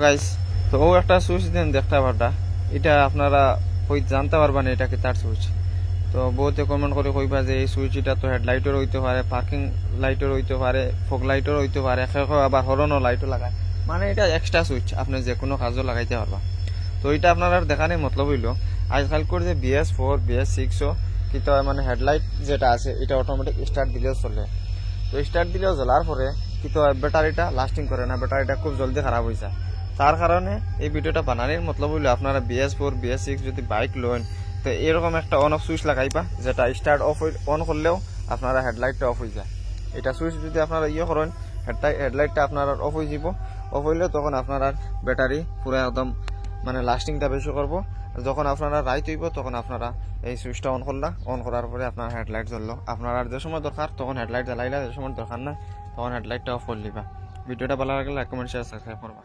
Guys, তো ও একটা switch দেন দেখতে পারটা, এটা আপনারা কই জানতে পারবেন এটা কি তার সুইচ। তো বহুতে কমেন্ট করে কইবা যে এই সুইচ এটা তো হেডলাইটের হইতে পারে, পার্কিং লাইটের হইতে পারে, ফগ লাইটের হইতে পারে, আবার হরনও লাইটও লাগায়, মানে এটা এক্সট্রা সুইচ আপনি যে কোনো কাজও লাগাইতে পারবা। তো এটা আপনার দেখানোর মতলব হইল আজকাল করে যে BS4 BS6ও কিন্তু মানে হেডলাইট যেটা আছে এটা অটোমেটিক স্টার্ট দিলেও চলে। তো স্টার্ট দিলেও জ্বলার পরে কিন্তু ব্যাটারিটা লাস্টিং করে না, ব্যাটারিটা খুব জলদি খারাপ হয়ে যায়। তার কারণে এই ভিডিওটা বানানোর মতলব হইলো আপনারা BS4 BS6 যদি বাইক লোন তো এরকম একটা অন অফ সুইচ লাগাইবা যেটা স্টার্ট অন করলেও আপনারা হেডলাইটটা অফ হয়ে যায়। এটা সুইচ যদি আপনারা করেন হেডলাইটটা আপনার অফ হয়ে যাব, অফ হইলে তখন আপনার ব্যাটারি পুরো একদম মানে লাস্টিংটা বেশি করবো। যখন আপনারা রাইত হইব তখন আপনারা এই সুইচটা অন করলা, অন করার পরে আপনার হেডলাইট জ্বললো। আপনার আর যে সময় দরকার তখন হেডলাইট জ্বালাইলা, যে সময় দরকার না তখন হেডলাইটটা অফ করে দিবা। ভিডিওটা ভালো লাগলে লাইক কমেন্ট শেয়ার সাবস্ক্রাইব করবা।